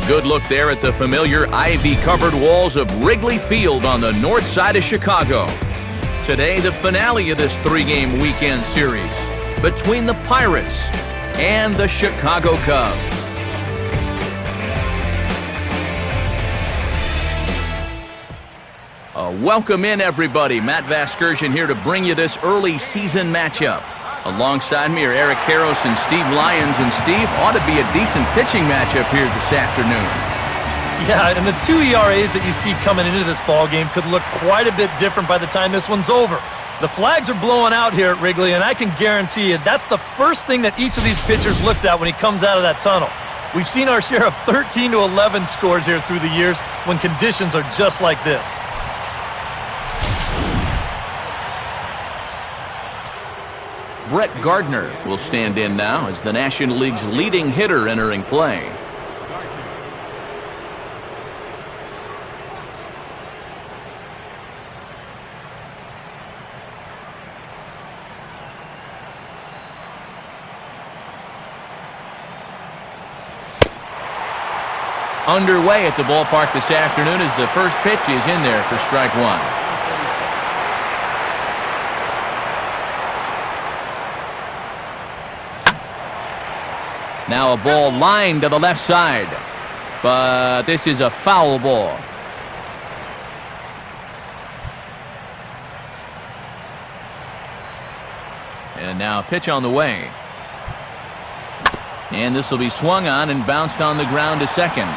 good look there at the familiar ivy-covered walls of Wrigley Field on the north side of Chicago. Today, the finale of this three-game weekend series between the Pirates and the Chicago Cubs. Welcome in, everybody. Matt Vasgersian here to bring you this early season matchup. Alongside me are Eric Karros and Steve Lyons. And Steve, ought to be a decent pitching matchup here this afternoon. Yeah, and the two ERAs that you see coming into this ball game could look quite a bit different by the time this one's over. The flags are blowing out here at Wrigley, and I can guarantee you that's the first thing that each of these pitchers looks at when he comes out of that tunnel. We've seen our share of 13 to 11 scores here through the years when conditions are just like this. Brett Gardner will stand in now as the National League's leading hitter entering play. Underway at the ballpark this afternoon as the first pitch is in there for strike one. Now a ball lined to the left side, but this is a foul ball. And now a pitch on the way. And this will be swung on and bounced on the ground to second.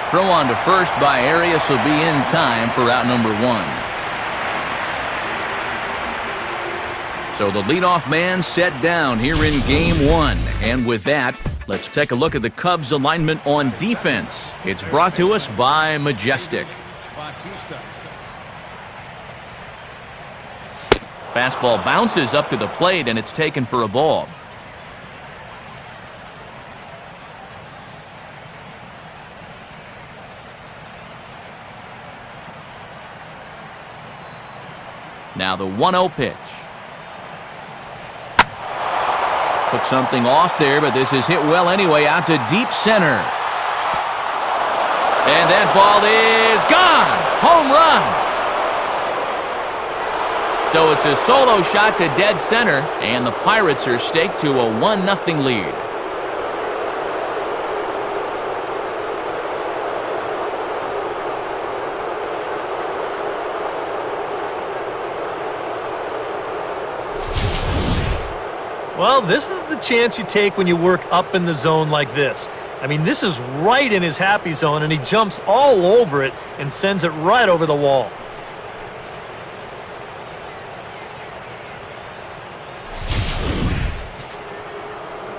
Throw on to first by Arias will be in time for out number one. So the leadoff man set down here in game one. And with that, let's take a look at the Cubs' alignment on defense. It's brought to us by Majestic. Fastball bounces up to the plate, and it's taken for a ball. Now the 1-0 pitch. Took something off there, but this is hit well anyway, out to deep center. And that ball is gone. Home run. So it's a solo shot to dead center, and the Pirates are staked to a 1-0 lead. Well, this is the chance you take when you work up in the zone like this. I mean, this is right in his happy zone, and he jumps all over it and sends it right over the wall.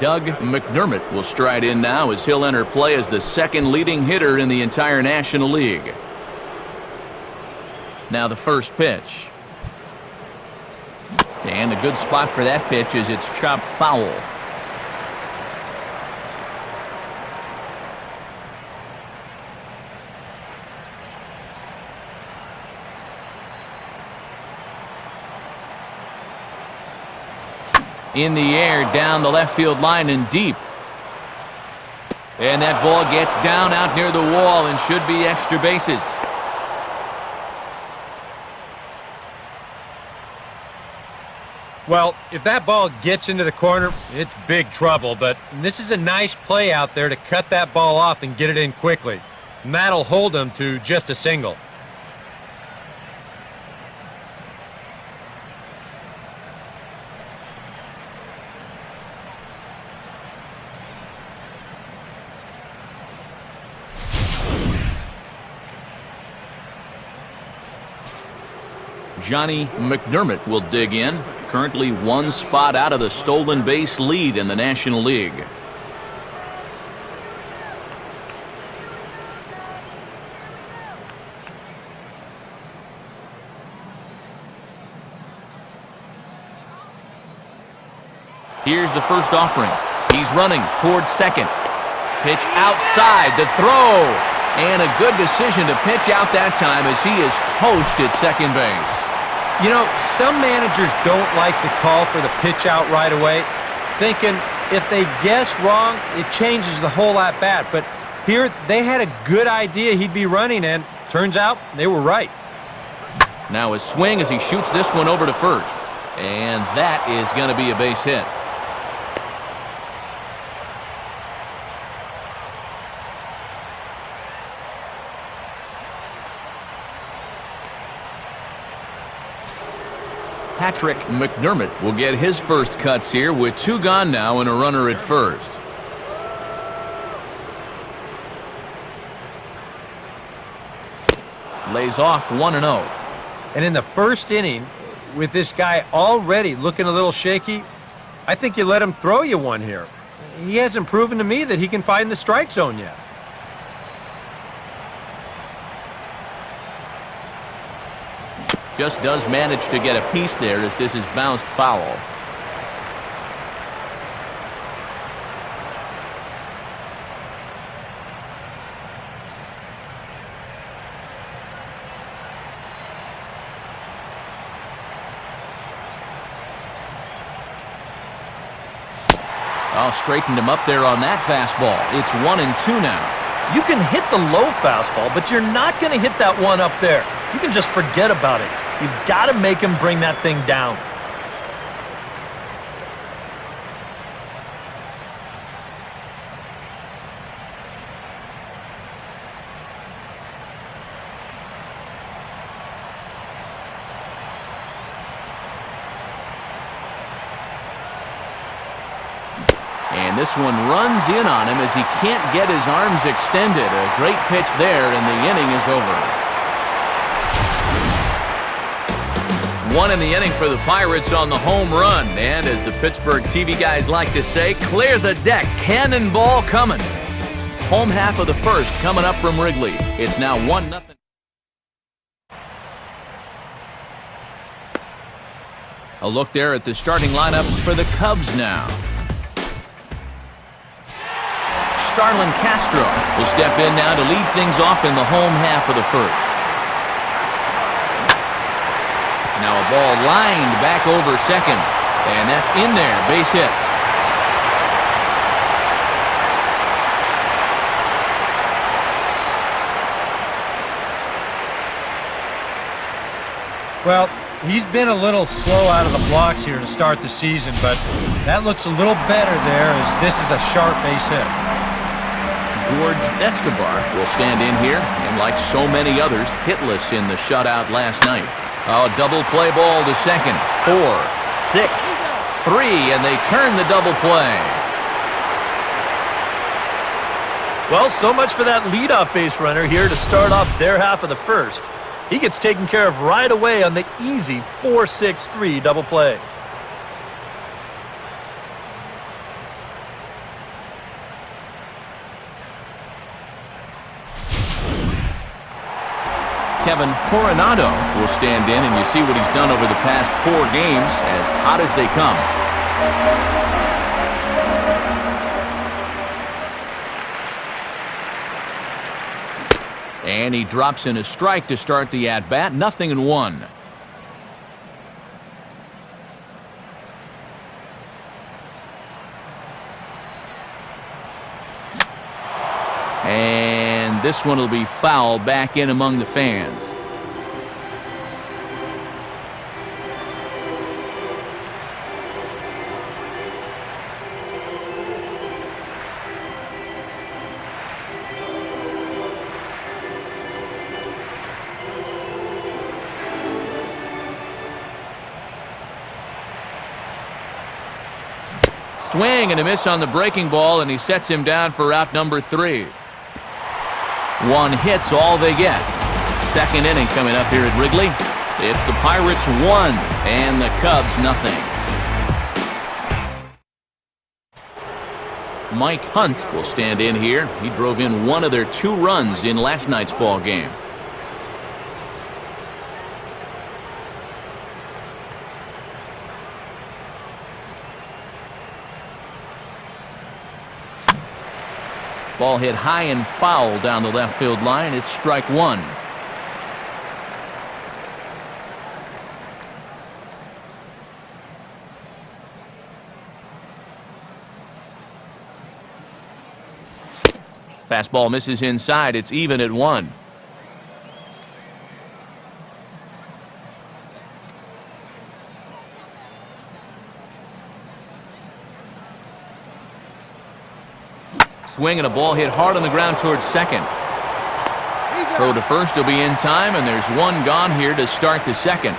Doug McDermott will stride in now as he'll enter play as the second leading hitter in the entire National League. Now the first pitch. And a good spot for that pitch is it's chopped foul. In the air, down the left field line and deep. And that ball gets down out near the wall and should be extra bases. Well, if that ball gets into the corner, it's big trouble, but this is a nice play out there to cut that ball off and get it in quickly. And that'll hold them to just a single. Johnny McDermott will dig in. Currently one spot out of the stolen base lead in the National League. Here's the first offering. He's running towards second. Pitch outside, the throw. And a good decision to pitch out that time as he is toast at second base. You know, some managers don't like to call for the pitch out right away, thinking if they guess wrong, it changes the whole at-bat. But Here, they had a good idea he'd be running, and turns out they were right. Now his swing as he shoots this one over to first. And that is going to be a base hit. Patrick McDermott will get his first cuts here with 2 gone now and a runner at first. Lays off 1-0. And in the first inning, with this guy already looking a little shaky, I think you let him throw you one here. He hasn't proven to me that he can find the strike zone yet. Just does manage to get a piece there as this is bounced foul. Oh, straightened him up there on that fastball. It's 1-2 now. You can hit the low fastball, but you're not going to hit that one up there. You can just forget about it. You've got to make him bring that thing down. And this one runs in on him as he can't get his arms extended. A great pitch there, and the inning is over. 1 in the inning for the Pirates on the home run. And as the Pittsburgh TV guys like to say, clear the deck. Cannonball coming. Home half of the first coming up from Wrigley. It's now 1-0. A look there at the starting lineup for the Cubs now. Starlin Castro will step in now to lead things off in the home half of the first. Now a ball lined back over second, and that's in there, base hit. Well, he's been a little slow out of the blocks here to start the season, but that looks a little better there as this is a sharp base hit. George Escobar will stand in here, and like so many others, hitless in the shutout last night. Oh, double play ball to second. 4, 6, 3, and they turn the double play. Well, so much for that leadoff base runner here to start off their half of the first. He gets taken care of right away on the easy 4-6-3 double play. Kevin Coronado will stand in, and you see what he's done over the past 4 games, as hot as they come. And he drops in a strike to start the at-bat. 0-1. And this one will be foul back in among the fans. Swing and a miss on the breaking ball, and he sets him down for out number 3. 1 hit's all they get. Second inning coming up here at Wrigley. It's the Pirates 1 and the Cubs 0. Mike Hunt will stand in here. He drove in 1 of their 2 runs in last night's ball game. Ball hit high and foul down the left field line. It's strike 1. Fastball misses inside. It's even at 1. Swing and a ball hit hard on the ground towards second. Throw to first will be in time, and there's one gone here to start the second.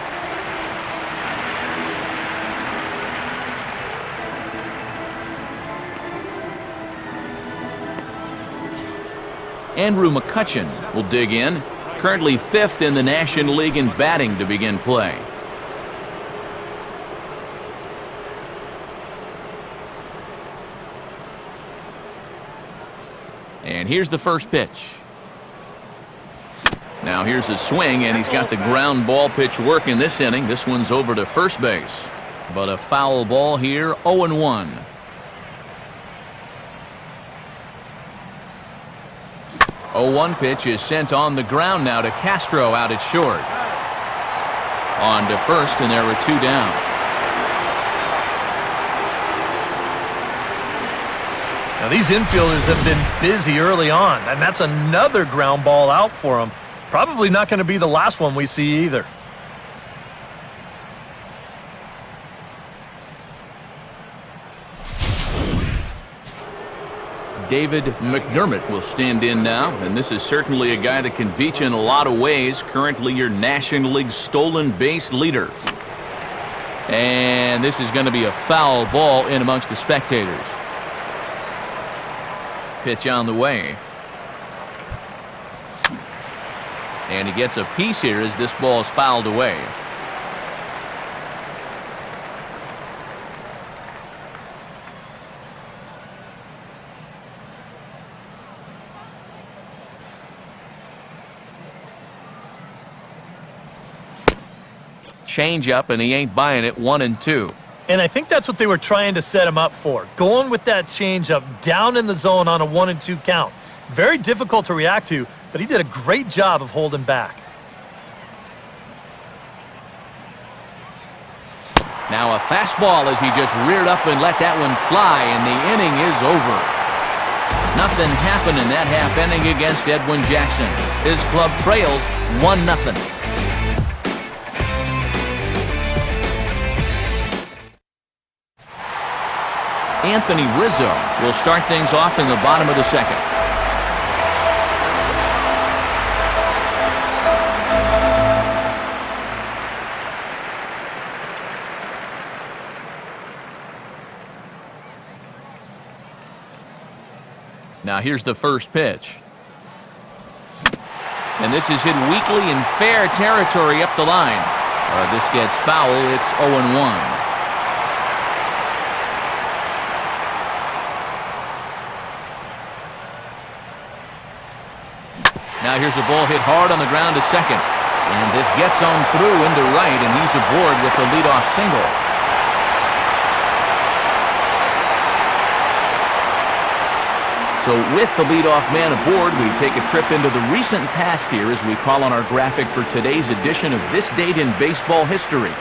Andrew McCutcheon will dig in, currently 5th in the National League in batting to begin play. And here's the first pitch. Now here's a swing, and he's got the ground ball pitch working this inning. This one's over to first base. But a foul ball here, 0-1. The 0-1 pitch is sent on the ground now to Castro out at short. On to first, and there were 2 down. Now these infielders have been busy early on, and that's another ground ball out for them. Probably not going to be the last one we see either. David McDermott will stand in now, and this is certainly a guy that can beat you in a lot of ways. Currently your National League stolen base leader. And this is going to be a foul ball in amongst the spectators. Pitch on the way. And he gets a piece here as this ball is fouled away. Change up, and he ain't buying it. 1-2. And I think that's what they were trying to set him up for. Going with that changeup down in the zone on a 1-2 count. Very difficult to react to, but he did a great job of holding back. Now a fastball as he just reared up and let that one fly, and the inning is over. Nothing happened in that half inning against Edwin Jackson. His club trails 1-0. Anthony Rizzo will start things off in the bottom of the second. Now here's the first pitch. And this is hit weakly in fair territory up the line. This gets foul. It's 0-1. Now here's a ball hit hard on the ground to second. And this gets on through into right, and he's aboard with the leadoff single. So with the leadoff man aboard, we take a trip into the recent past here as we call on our graphic for today's edition of This Date in Baseball History.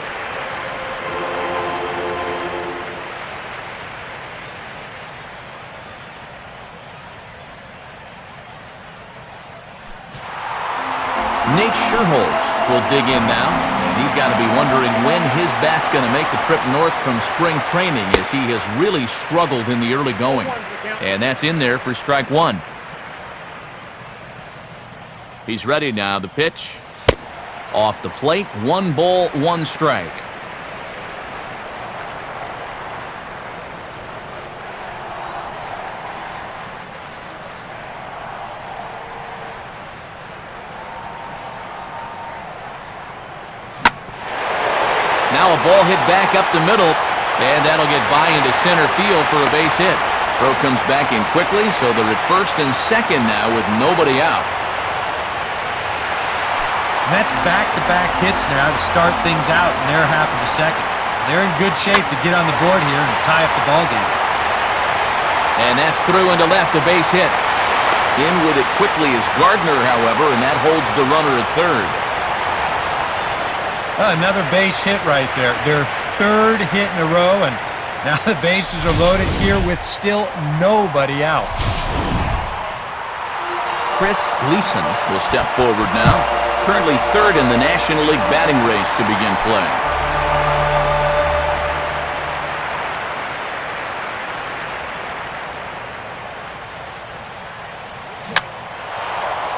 Nate Sherholtz will dig in now, and he's got to be wondering when his bat's going to make the trip north from spring training, as he has really struggled in the early going. And that's in there for strike 1. He's ready now. The pitch off the plate. 1 ball, 1 strike. Now a ball hit back up the middle, and that'll get by into center field for a base hit. Throw comes back in quickly, so they're at first and second now with nobody out. And that's back-to-back hits now to start things out, and they're half of the second. They're in good shape to get on the board here and tie up the ball game. And that's through into left, a base hit. In with it quickly is Gardner, however, and that holds the runner at third. Another base hit right there. Their 3rd hit in a row, and now the bases are loaded here with still nobody out. Chris Gleason will step forward now. Currently third in the National League batting race to begin play.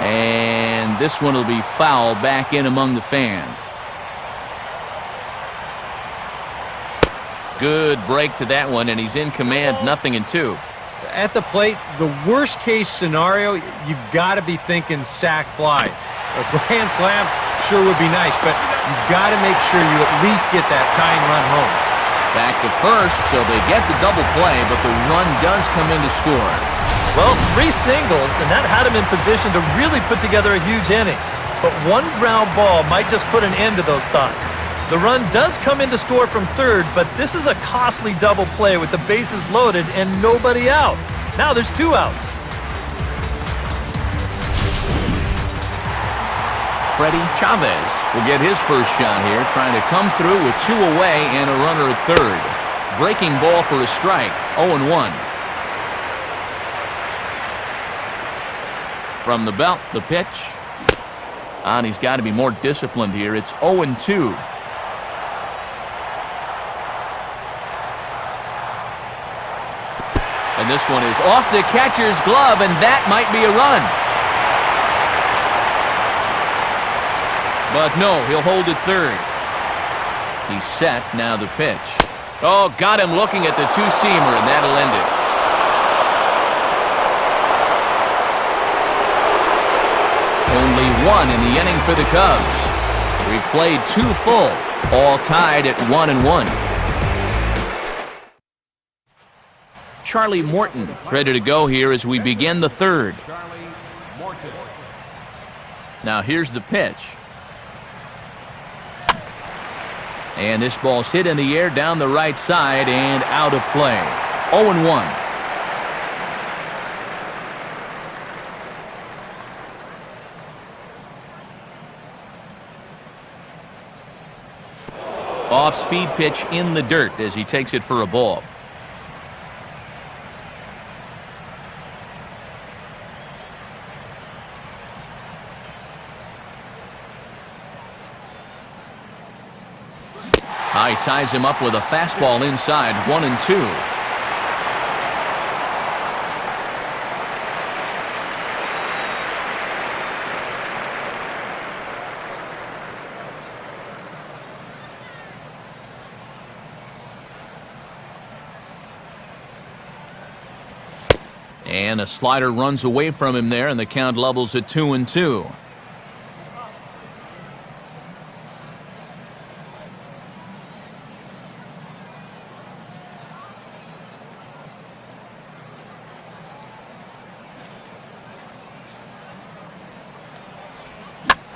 And this one will be foul back in among the fans. Good break to that one, and he's in command, 0-2. At the plate, the worst case scenario, you've got to be thinking sac fly. A grand slam sure would be nice, but you've got to make sure you at least get that tying run home. Back to first, so they get the double play, but the run does come in to score. Well, 3 singles, and that had him in position to really put together a huge inning. But one ground ball might just put an end to those thoughts. The run does come in to score from third, but this is a costly double play with the bases loaded and nobody out. Now there's 2 outs. Freddie Chavez will get his first shot here, trying to come through with 2 away and a runner at third. Breaking ball for a strike, 0-1. From the belt, the pitch. And he's got to be more disciplined here. It's 0-2. And this one is off the catcher's glove, and that might be a run. But no, he'll hold it third. He's set, now the pitch. Oh, got him looking at the two-seamer, and that'll end it. Only 1 in the inning for the Cubs. We've played 2 full, all tied at 1-1. Charlie Morton is ready to go here as we begin the third. Now here's the pitch. And this ball's hit in the air down the right side and out of play. 0-1. Off-speed pitch in the dirt as he takes it for a ball. High ties him up with a fastball inside, 1-2. And a slider runs away from him there, and the count levels at 2-2.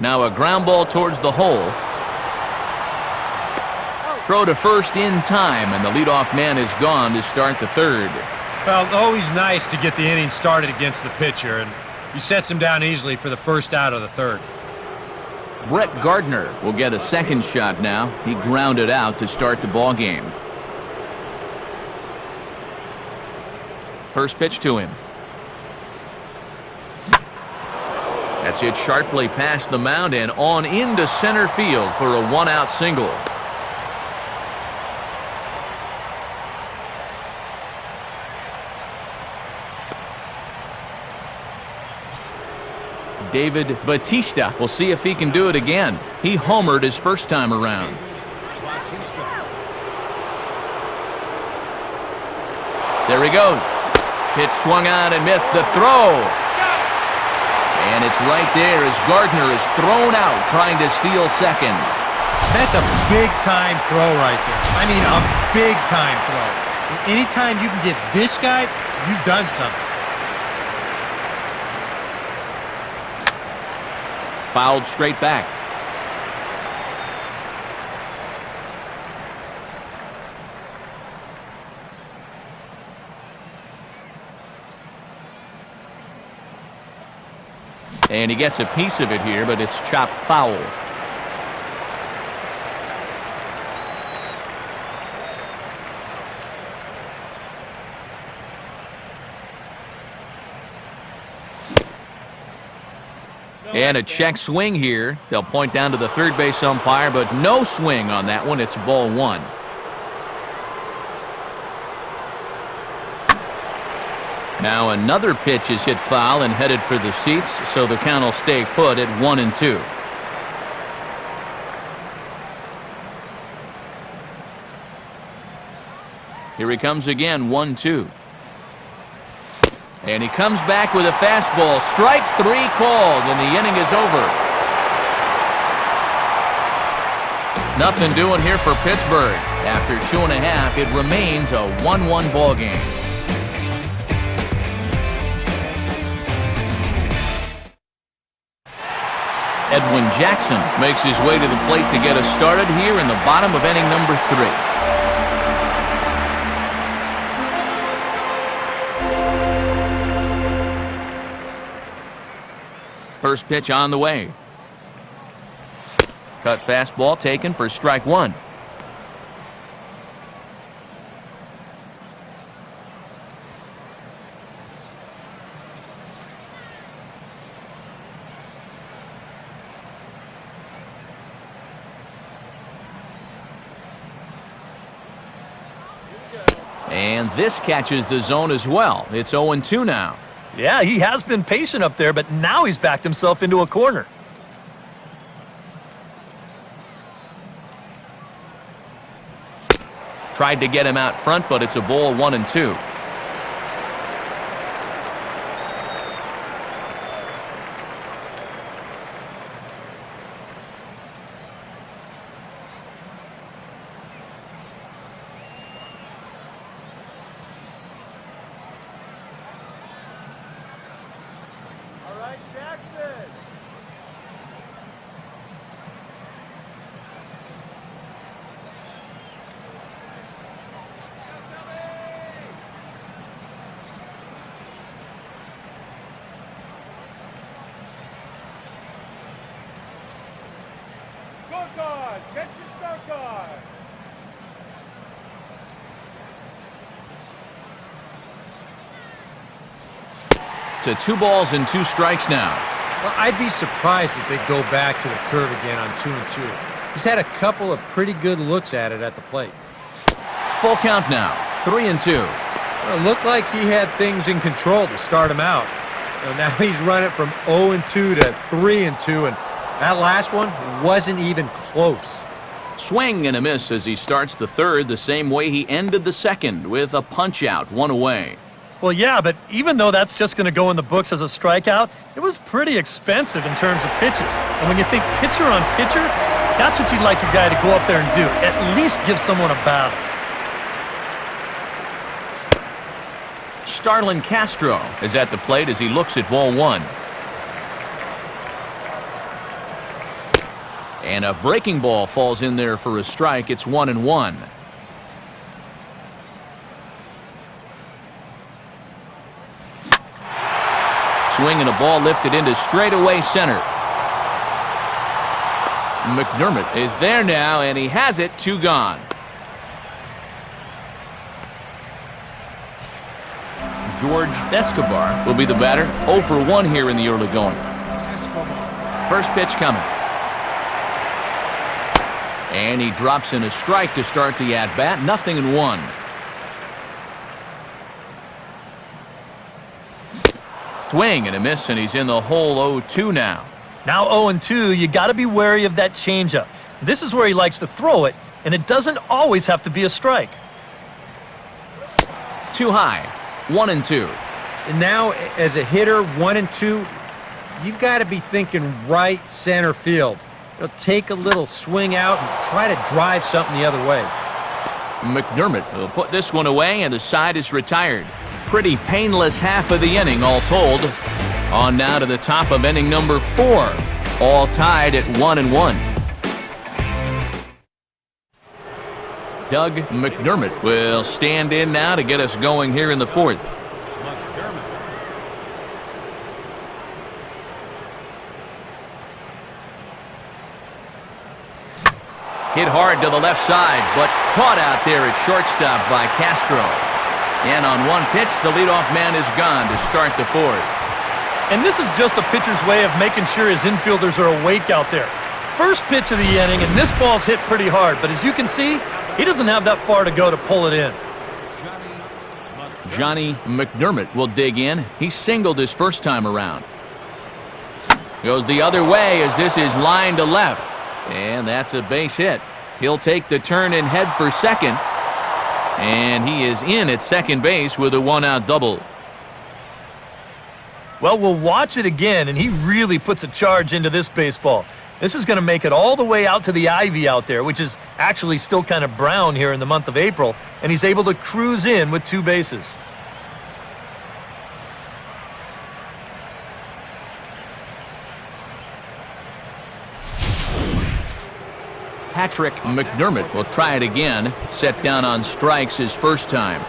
Now a ground ball towards the hole. Throw to first in time, and the leadoff man is gone to start the third. Well, always nice to get the inning started against the pitcher, and he sets him down easily for the first out of the third. Brett Gardner will get a second shot now. He grounded out to start the ball game. First pitch to him. That's hit sharply past the mound and on into center field for a 1-out single. David Batista will see if he can do it again. He homered his first time around. There he goes. Pitch swung on and missed. The throw. And it's right there as Gardner is thrown out trying to steal second. That's a big-time throw right there. I mean, a big-time throw. Anytime you can get this guy, you've done something. Fouled straight back. And he gets a piece of it here, but it's chopped foul. And a check swing here. They'll point down to the third base umpire, but no swing on that one. It's ball one. Now another pitch is hit foul and headed for the seats, so the count will stay put at 1-2. Here he comes again, 1-2. And he comes back with a fastball. Strike three called, and the inning is over. Nothing doing here for Pittsburgh. After 2.5, it remains a 1-1 ball game. Edwin Jackson makes his way to the plate to get us started here in the bottom of inning number 3. First pitch on the way. Cut fastball taken for strike one. And this catches the zone as well. It's 0-2 now. Yeah, he has been patient up there, but now he's backed himself into a corner. Tried to get him out front, but it's a ball, 1-2. Get your scorecard. To 2 balls and 2 strikes now. Well, I'd be surprised if they go back to the curve again on 2-2. He's had a couple of pretty good looks at it at the plate. Full count now, 3-2. Well, it looked like he had things in control to start him out. Now he's running from 0-2 to 3-2, and that last one wasn't even close. Swing and a miss as he starts the third the same way he ended the second, with a punch-out, 1 away. Well, yeah, but even though that's just going to go in the books as a strikeout, it was pretty expensive in terms of pitches. And when you think pitcher on pitcher, that's what you'd like your guy to go up there and do. At least give someone a battle. Starlin Castro is at the plate as he looks at ball 1. And a breaking ball falls in there for a strike. It's 1-1. Swing and a ball lifted into straightaway center. McDermott is there now, and he has it, 2 gone. George Escobar will be the batter. 0 for 1 here in the early going. First pitch coming. And he drops in a strike to start the at-bat. 0-1. Swing and a miss, and he's in the hole. 0-2 now. Now 0-2, you got to be wary of that changeup. This is where he likes to throw it, and it doesn't always have to be a strike. Too high. 1-2. And now, as a hitter, 1-2, you've got to be thinking right center field. Take a little swing out and try to drive something the other way. McDermott will put this one away, and the side is retired. Pretty painless half of the inning, all told. On now to the top of inning number 4. All tied at 1-1. Doug McDermott will stand in now to get us going here in the 4th. Hit hard to the left side, but caught out there at shortstop by Castro. And on one pitch, the leadoff man is gone to start the 4th. And this is just a pitcher's way of making sure his infielders are awake out there. First pitch of the inning, and this ball's hit pretty hard. But as you can see, he doesn't have that far to go to pull it in. Johnny McDermott will dig in. He singled his first time around. Goes the other way as this is line to left. And that's a base hit. He'll take the turn and head for second. And he is in at second base with a one-out double. Well, we'll watch it again, and he really puts a charge into this baseball. This is going to make it all the way out to the ivy out there, which is actually still kind of brown here in the month of April, and he's able to cruise in with 2 bases. Patrick McDermott will try it again. Set down on strikes his first time.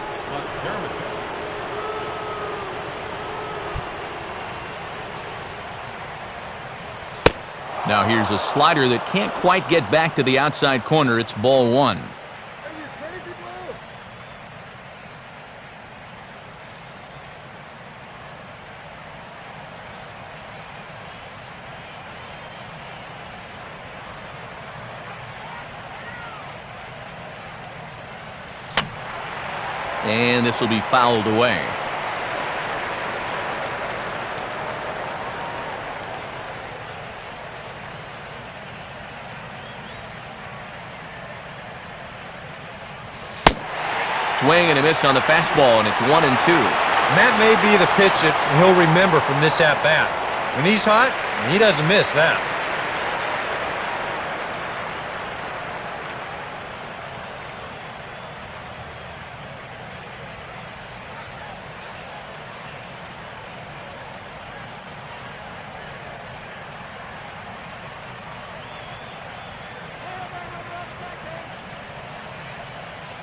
Now here's a slider that can't quite get back to the outside corner. It's ball 1. And this will be fouled away. Swing and a miss on the fastball, and it's 1-2. And that may be the pitch that he'll remember from this at-bat. When he's hot, he doesn't miss that.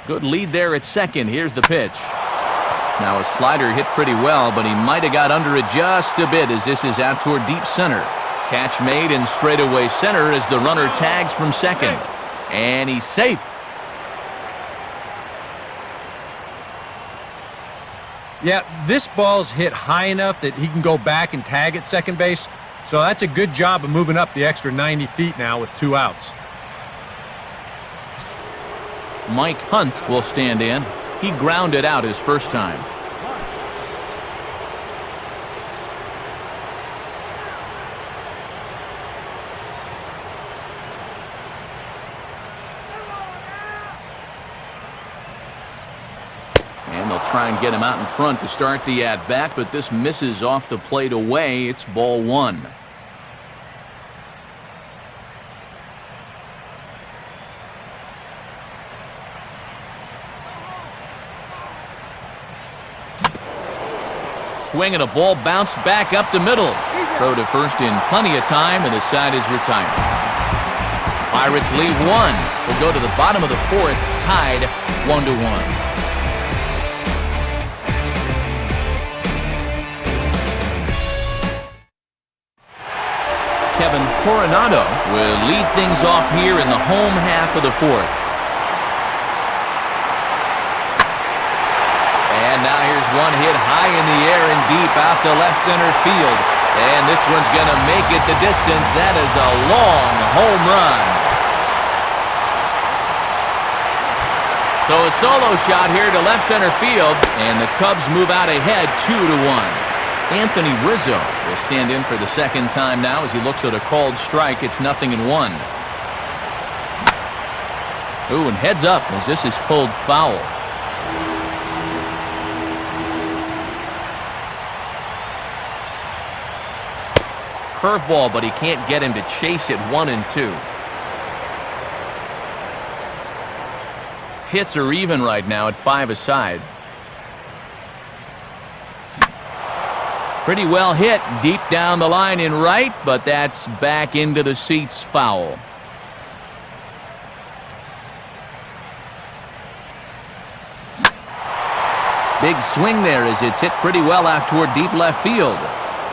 Good lead there at second. Here's the pitch. Now a slider hit pretty well, but he might have got under it just a bit as this is out toward deep center. Catch made in straightaway center as the runner tags from second. And he's safe. Yeah, this ball's hit high enough that he can go back and tag at second base. So that's a good job of moving up the extra 90 feet now with 2 outs. Mike Hunt will stand in. He grounded out his first time. And they'll try and get him out in front to start the at-bat, but this misses off the plate away. It's ball 1. Swing and a ball bounced back up the middle. Throw to first in plenty of time, and the side is retired. Pirates lead 1. We'll go to the bottom of the 4th, tied 1-1. Kevin Coronado will lead things off here in the home half of the 4th. And now here's one hit high in the air and deep out to left center field. And this one's going to make it the distance. That is a long home run. So a solo shot here to left center field, and the Cubs move out ahead 2-1. Anthony Rizzo will stand in for the second time now as he looks at a called strike. It's 0-1. Ooh, and heads up as this is pulled foul. Curveball, but he can't get him to chase it. 1-2. Hits are even right now at 5 aside. Pretty well hit deep down the line in right, but that's back into the seats, foul. Big swing there as it's hit pretty well out toward deep left field.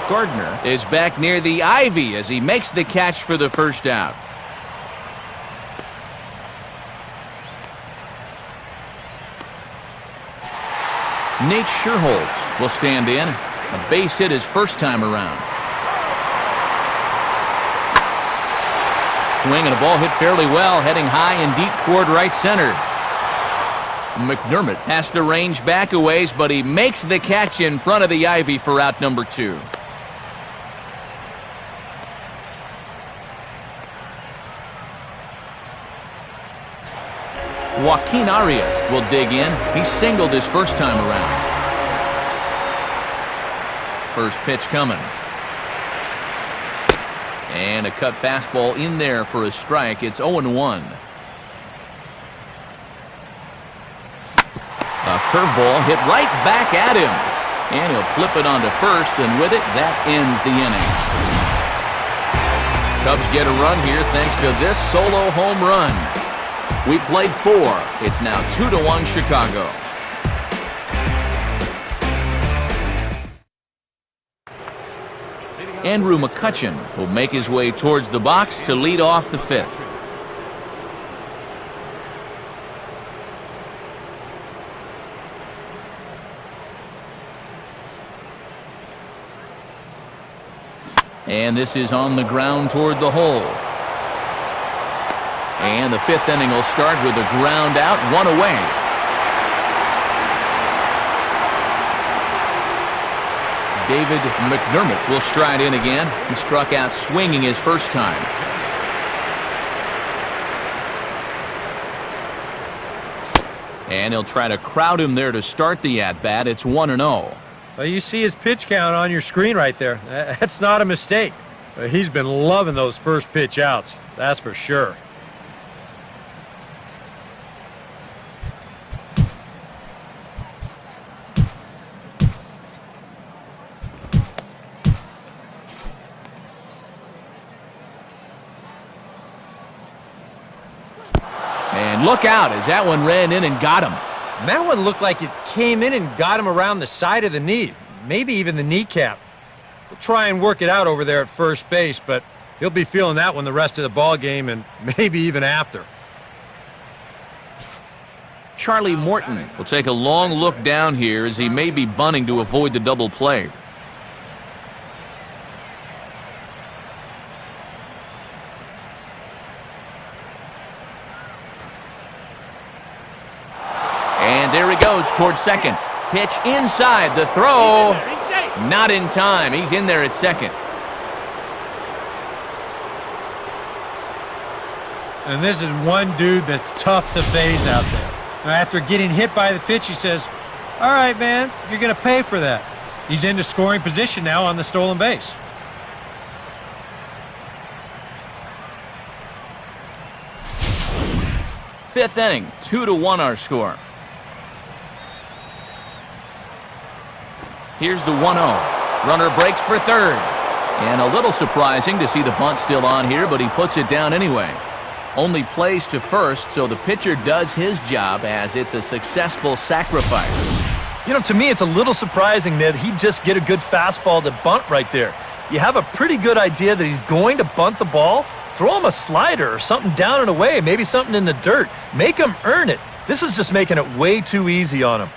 Gardner is back near the ivy as he makes the catch for the first out. Nate Sherholtz will stand in. A base hit his first time around. Swing and a ball hit fairly well, heading high and deep toward right center. McDermott has to range back a ways, but he makes the catch in front of the ivy for out number 2. Joaquin Arias will dig in. He singled his first time around. First pitch coming. And a cut fastball in there for a strike. It's 0-1. A curveball hit right back at him. And he'll flip it onto first, and with it, that ends the inning. Cubs get a run here thanks to this solo home run. We played 4. It's now 2-1 Chicago. Andrew McCutchen will make his way towards the box to lead off the 5th. And this is on the ground toward the hole. And the 5th inning will start with a ground out, 1 away. David McDermott will stride in again. He struck out swinging his first time. And he'll try to crowd him there to start the at-bat. It's 1-0. Well, you see his pitch count on your screen right there. That's not a mistake. He's been loving those first pitch outs. That's for sure. And look out as that one ran in and got him. And that one looked like it came in and got him around the side of the knee, maybe even the kneecap. We'll try and work it out over there at first base, but he'll be feeling that one the rest of the ball game and maybe even after. Charlie Morton will take a long look down here as he may be bunting to avoid the double play. And there he goes towards second. Pitch inside. The throw. Not in time. He's in there at second. And this is one dude that's tough to phase out there. After getting hit by the pitch, he says, "All right, man, you're going to pay for that." He's into scoring position now on the stolen base. Fifth inning, 2-1 our score. Here's the 1-0. Runner breaks for third. And a little surprising to see the bunt still on here, but he puts it down anyway. Only plays to first, so the pitcher does his job as it's a successful sacrifice. You know, to me, it's a little surprising that he'd just get a good fastball to bunt right there. You have a pretty good idea that he's going to bunt the ball. Throw him a slider or something down and away, maybe something in the dirt. Make him earn it. This is just making it way too easy on him.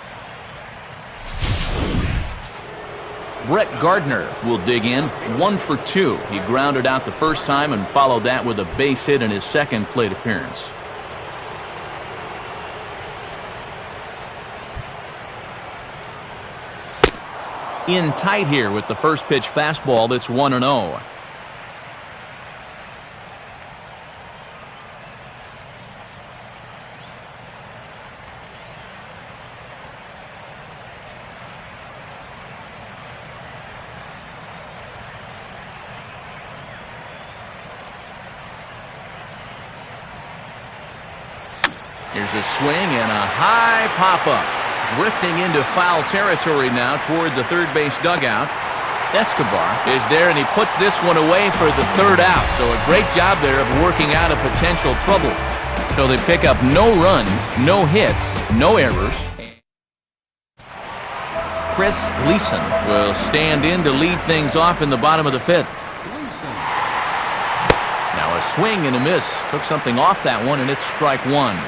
Brett Gardner will dig in, 1 for 2. He grounded out the first time and followed that with a base hit in his second plate appearance. In tight here with the first pitch fastball that's 1-0. Here's a swing and a high pop-up. Drifting into foul territory now toward the third base dugout. Escobar is there, and he puts this one away for the third out. So a great job there of working out a potential trouble. So they pick up no runs, no hits, no errors. Chris Gleason will stand in to lead things off in the bottom of the 5th. Now a swing and a miss. Took something off that one, and it's strike 1.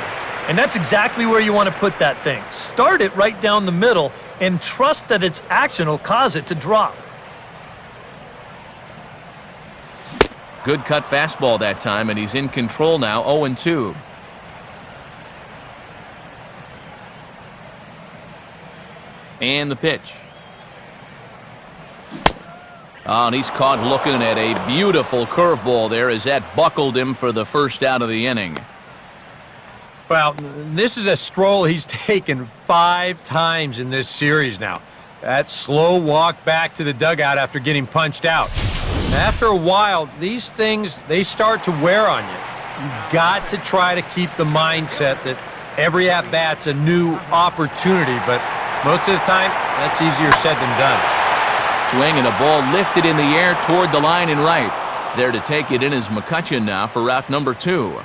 And that's exactly where you want to put that thing. Start it right down the middle and trust that its action will cause it to drop. Good cut fastball that time, and he's in control now, 0-2. And the pitch. Oh, and he's caught looking at a beautiful curveball there as that buckled him for the first out of the inning. Well, this is a stroll he's taken 5 times in this series now. That slow walk back to the dugout after getting punched out. After a while, these things, they start to wear on you. You've got to try to keep the mindset that every at-bat's a new opportunity, but most of the time, that's easier said than done. Swing and a ball lifted in the air toward the line and right. There to take it in is McCutcheon now for route number 2.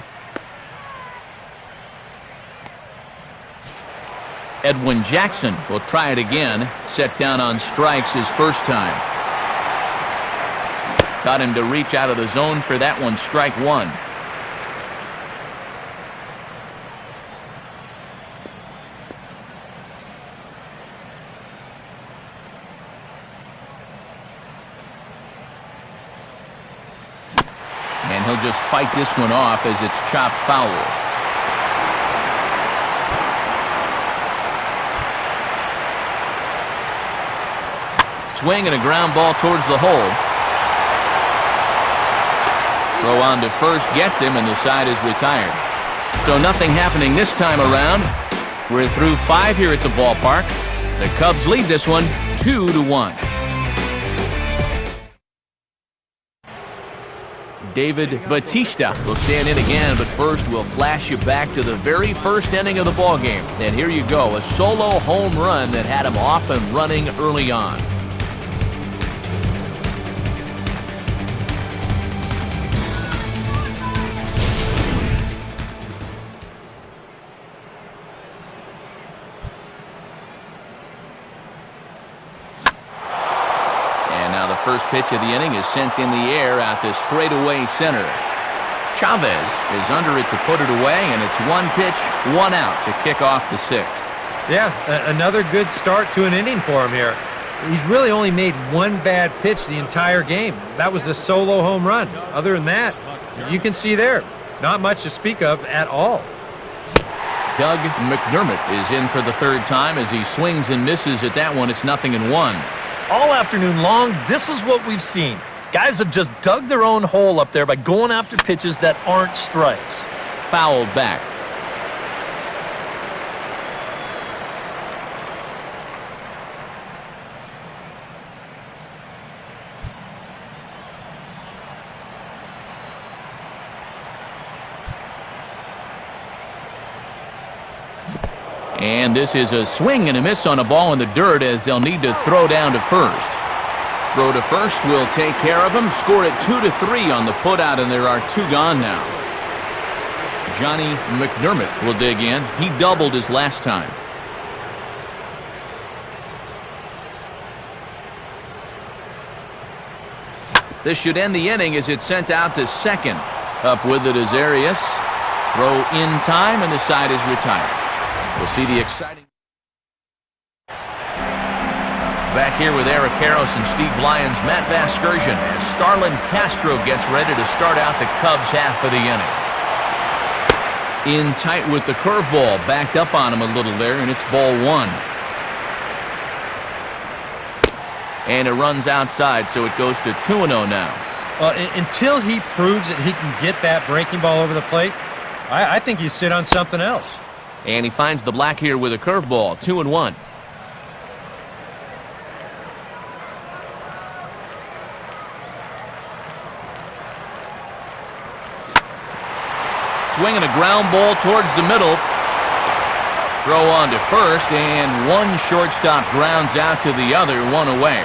Edwin Jackson will try it again. Set down on strikes his first time. Got him to reach out of the zone for that one, strike 1. And he'll just fight this one off as it's chopped foul. Swing and a ground ball towards the hole. Throw on to first gets him, and the side is retired. So nothing happening this time around. We're through 5 here at the ballpark. The Cubs lead this one 2-1. David Batista will stand in again, but first we'll flash you back to the very first inning of the ballgame. And here you go, a solo home run that had him off and running early on. First pitch of the inning is sent in the air out to straightaway center. Chavez is under it to put it away, and it's 1 pitch, 1 out to kick off the 6th. Yeah, another good start to an inning for him here. He's really only made 1 bad pitch the entire game. That was the solo home run. Other than that, you can see there, not much to speak of at all. Doug McDermott is in for the 3rd time as he swings and misses at that one. It's 0-1. All afternoon long, this is what we've seen. Guys have just dug their own hole up there by going after pitches that aren't strikes. Fouled back. And this is a swing and a miss on a ball in the dirt as they'll need to throw down to first. Throw to first will take care of him. Score it 2-3 on the putout, and there are 2 gone now. Johnny McDermott will dig in. He doubled his last time. This should end the inning as it's sent out to second. Up with it is Arias. Throw in time, and the side is retired. We'll see the exciting... Back here with Eric Harris and Steve Lyons, Matt Vasgersian, as Starlin Castro gets ready to start out the Cubs half of the inning. In tight with the curveball, backed up on him a little there, and it's ball 1. And it runs outside, so it goes to 2-0 now. Until he proves that he can get that breaking ball over the plate, I think you sit on something else. And he finds the black here with a curveball, 2-1. Swinging a ground ball towards the middle. Throw on to first, and one shortstop grounds out to the other, 1 away.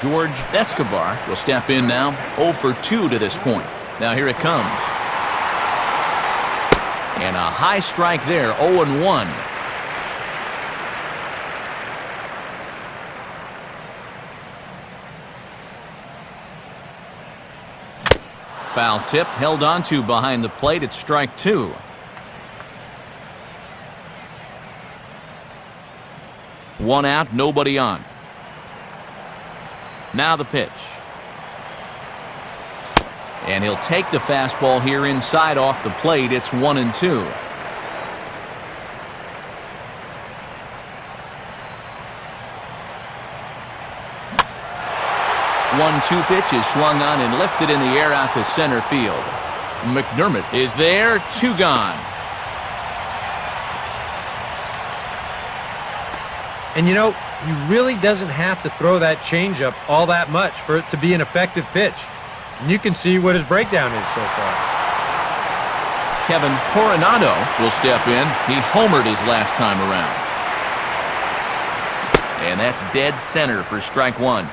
George Escobar will step in now, 0 for 2 to this point. Now here it comes. And a high strike there, 0-1. Foul tip held onto behind the plate. It's strike 2. One out, nobody on. Now the pitch. And he'll take the fastball here inside off the plate. It's 1-2. 1-2 pitch is swung on and lifted in the air out to center field. McDermott is there, 2 gone. And you know, he really doesn't have to throw that changeup all that much for it to be an effective pitch. And you can see what his breakdown is so far. Kevin Coronado will step in. He homered his last time around. And that's dead center for strike 1.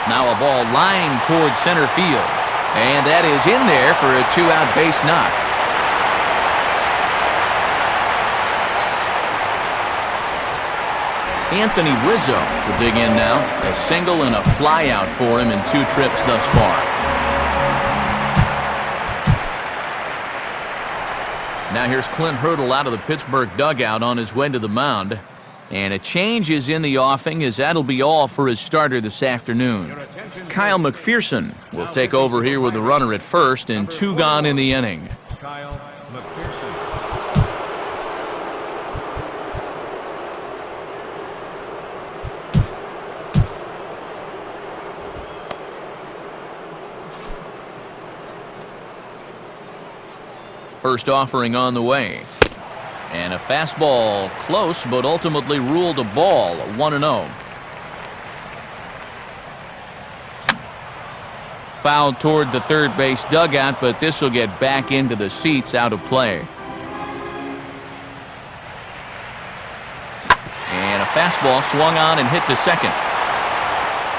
Now a ball lined towards center field. And that is in there for a 2-out base knock. Anthony Rizzo will dig in now. A single and a flyout for him in 2 trips thus far. Now here's Clint Hurdle out of the Pittsburgh dugout on his way to the mound. And a change is in the offing, as that'll be all for his starter this afternoon. Kyle McPherson will take over here with a runner at first and 2 gone in the inning. Kyle McPherson. First offering on the way. And a fastball close, but ultimately ruled a ball, 1-0. Fouled toward the third base dugout, but this will get back into the seats, out of play. And a fastball swung on and hit to second.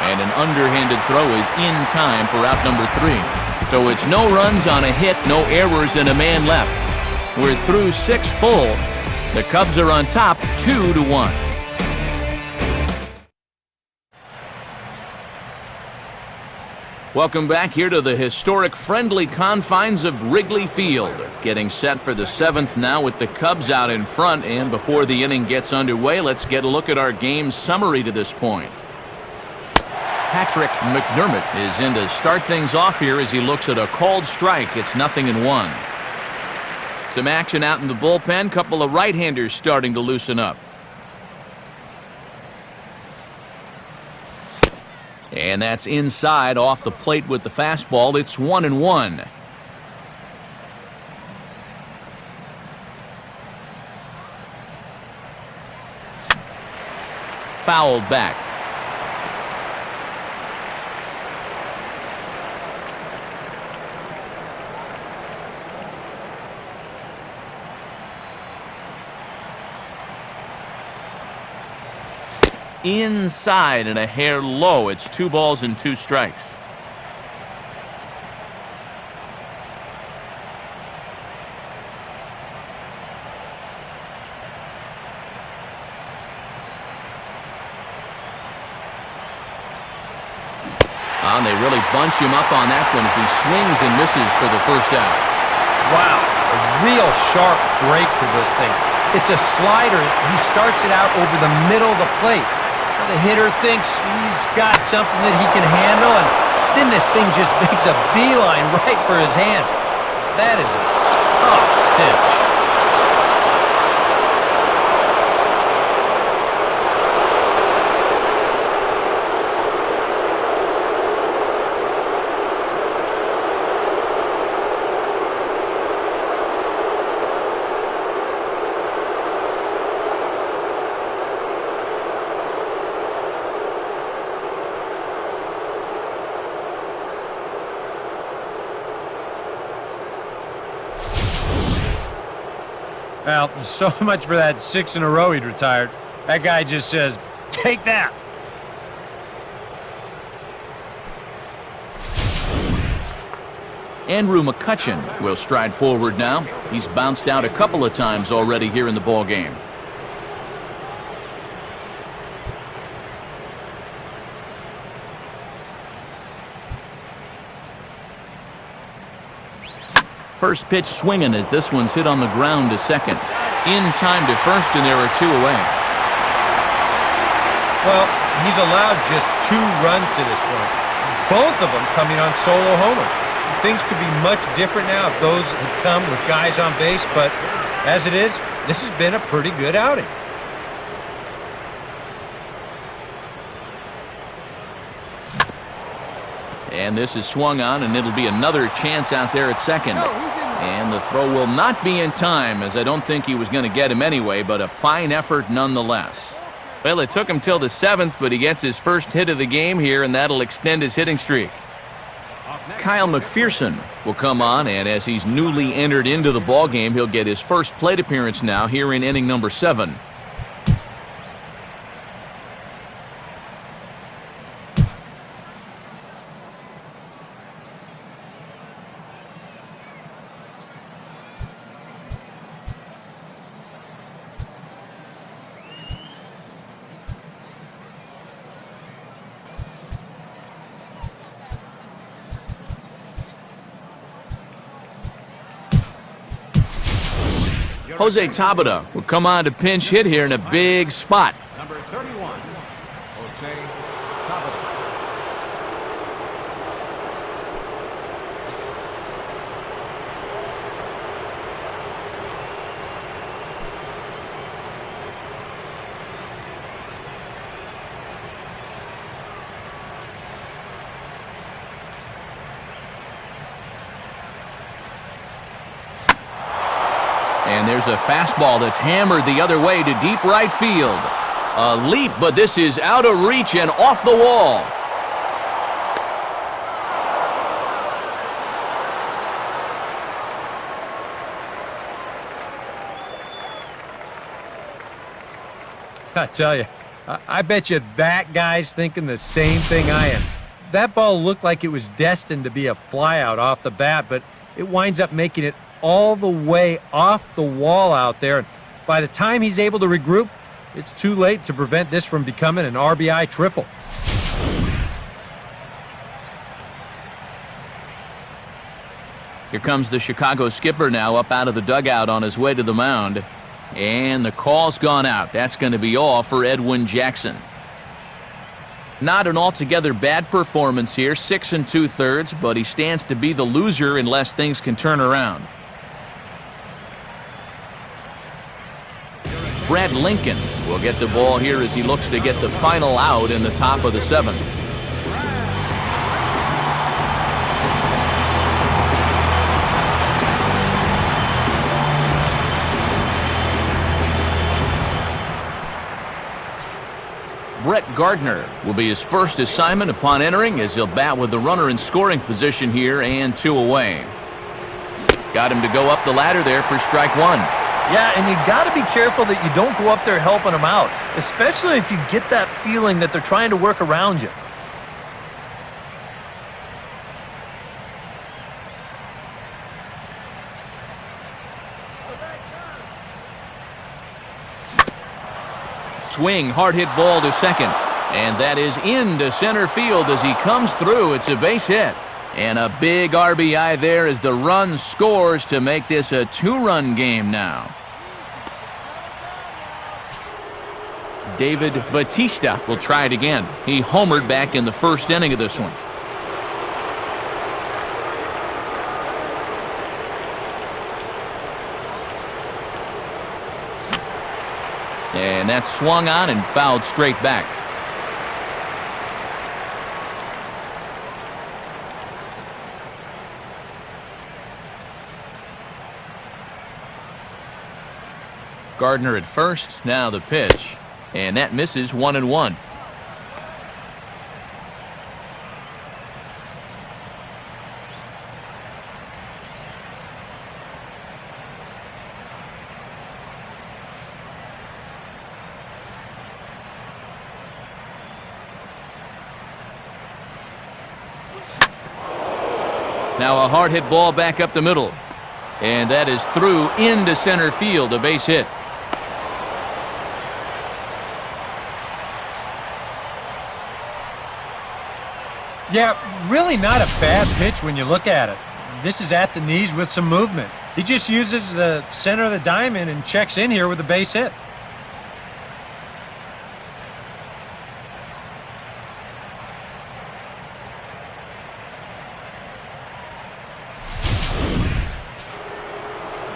And an underhanded throw is in time for out number 3. So it's no runs on a hit, no errors, and a man left. We're through 6 full. The Cubs are on top, 2-1. Welcome back here to the historic friendly confines of Wrigley Field. Getting set for the 7th now with the Cubs out in front. And before the inning gets underway, let's get a look at our game summary to this point. Patrick McDermott is in to start things off here as he looks at a called strike. It's 0-1. Some action out in the bullpen. Couple of right-handers starting to loosen up. And that's inside off the plate with the fastball. It's 1-1. Fouled back. Inside and a hair low. It's 2 balls and 2 strikes. And they really bunch him up on that one as he swings and misses for the first out. Wow, a real sharp break to this thing. It's a slider. He starts it out over the middle of the plate. The hitter thinks he's got something that he can handle, and then this thing just makes a beeline right for his hands. That is a tough pitch. Well, so much for that 6 in a row he'd retired. That guy just says, take that. Andrew McCutcheon will stride forward now. He's bounced out a couple of times already here in the ball game. First pitch swinging as this one's hit on the ground to second. In time to first, and there are 2 away. Well, he's allowed just 2 runs to this point, both of them coming on solo homers. Things could be much different now if those had come with guys on base, but as it is, this has been a pretty good outing. And this is swung on, and it'll be another chance out there at second. And the throw will not be in time, as I don't think he was going to get him anyway, but a fine effort nonetheless. Well, it took him till the 7th, but he gets his first hit of the game here, and that'll extend his hitting streak. Kyle McPherson will come on, and as he's newly entered into the ballgame, he'll get his first plate appearance now here in inning number 7. Jose Tabata will come on to pinch hit here in a big spot. Number 31, Jose Tabata. And there's a fastball that's hammered the other way to deep right field. A leap, but this is out of reach and off the wall. I tell you, I bet you that guy's thinking the same thing I am. That ball looked like it was destined to be a flyout off the bat, but it winds up making it all the way off the wall out there. And by the time he's able to regroup, it's too late to prevent this from becoming an RBI triple. Here comes the Chicago skipper now up out of the dugout on his way to the mound. And the call's gone out. That's going to be all for Edwin Jackson. Not an altogether bad performance here, 6 2/3, but he stands to be the loser unless things can turn around. Brad Lincoln will get the ball here as he looks to get the final out in the top of the 7th. Brett Gardner will be his first assignment upon entering, as he'll bat with the runner in scoring position here and 2 away. Got him to go up the ladder there for strike 1. Yeah, and you got to be careful that you don't go up there helping them out, especially if you get that feeling that they're trying to work around you. Swing, hard hit ball to second, and that is into center field as he comes through. It's a base hit, and a big RBI there as the run scores to make this a 2-run game now. David Batista will try it again. He homered back in the first inning of this one. And that's swung on and fouled straight back. Gardner at first, now the pitch. And that misses 1-1. Now a hard hit ball back up the middle. And that is through into center field, a base hit. Yeah, really not a bad pitch when you look at it. This is at the knees with some movement. He just uses the center of the diamond and checks in here with a base hit.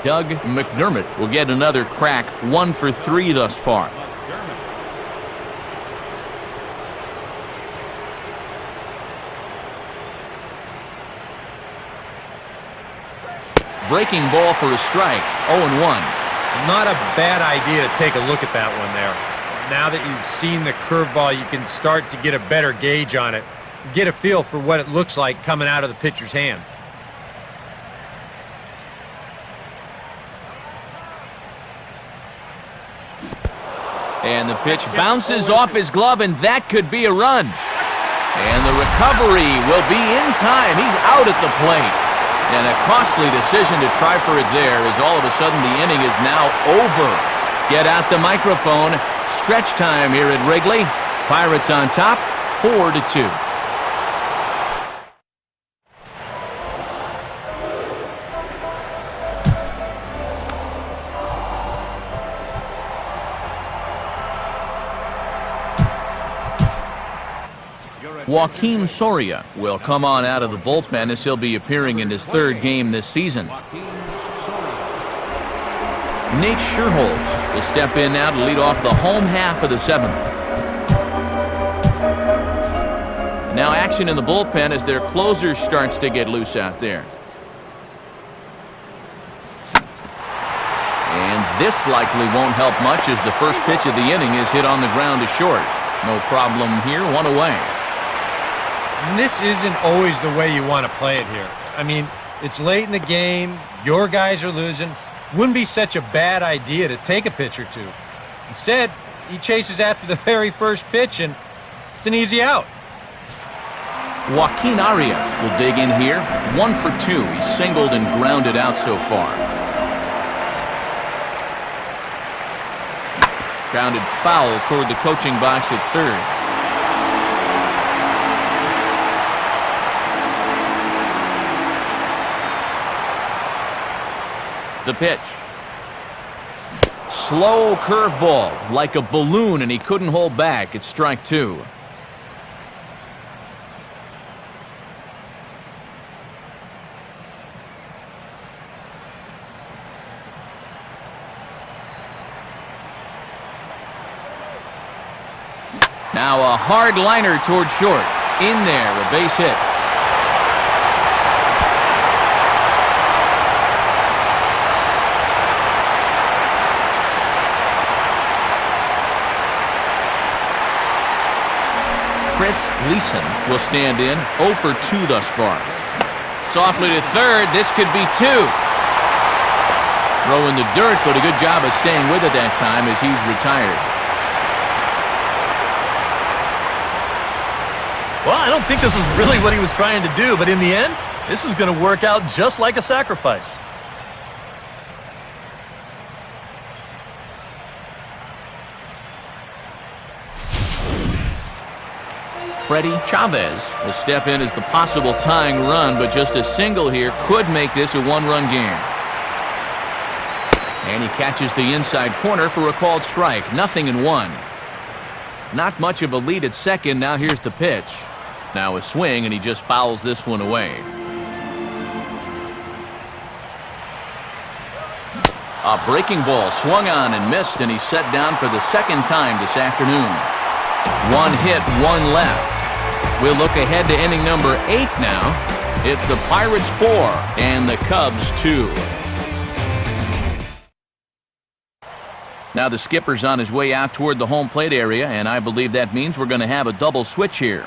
Doug McDermott will get another crack, 1 for 3 thus far. Breaking ball for a strike, 0-1. Not a bad idea to take a look at that one there. Now that you've seen the curveball, you can start to get a better gauge on it. Get a feel for what it looks like coming out of the pitcher's hand. And the pitch bounces off his glove, and that could be a run. And the recovery will be in time. He's out at the plate. And a costly decision to try for it there, as all of a sudden the inning is now over. Get out the microphone. Stretch time here at Wrigley. Pirates on top, 4-2. Joaquin Soria will come on out of the bullpen as he'll be appearing in his 3rd game this season. Nate Scherholz will step in now to lead off the home half of the 7th. Now action in the bullpen as their closer starts to get loose out there. And this likely won't help much as the first pitch of the inning is hit on the ground to short. No problem here, 1 away. And this isn't always the way you want to play it here. I mean, it's late in the game, your guys are losing. Wouldn't be such a bad idea to take a pitch or two. Instead, he chases after the very first pitch, and it's an easy out. Joaquin Arias will dig in here, 1 for 2. He's singled and grounded out so far. Grounded foul toward the coaching box at 3rd. The pitch. Slow curveball, like a balloon, and he couldn't hold back. It's strike 2. Now a hard liner toward short. In there, a base hit. Chris Gleason will stand in, 0 for 2 thus far. Softly to 3rd, this could be 2. Throw in the dirt, but a good job of staying with it that time as he's retired. Well, I don't think this is really what he was trying to do, but in the end, this is going to work out just like a sacrifice. Freddie Chavez will step in as the possible tying run, but just a single here could make this a 1-run game. And he catches the inside corner for a called strike. 0-1. Not much of a lead at second. Now here's the pitch. Now a swing, and he just fouls this one away. A breaking ball swung on and missed, and he's set down for the 2nd time this afternoon. 1 hit, 1 left. We'll look ahead to inning number 8 now. It's the Pirates 4 and the Cubs 2. Now the skipper's on his way out toward the home plate area, and I believe that means we're going to have a double switch here.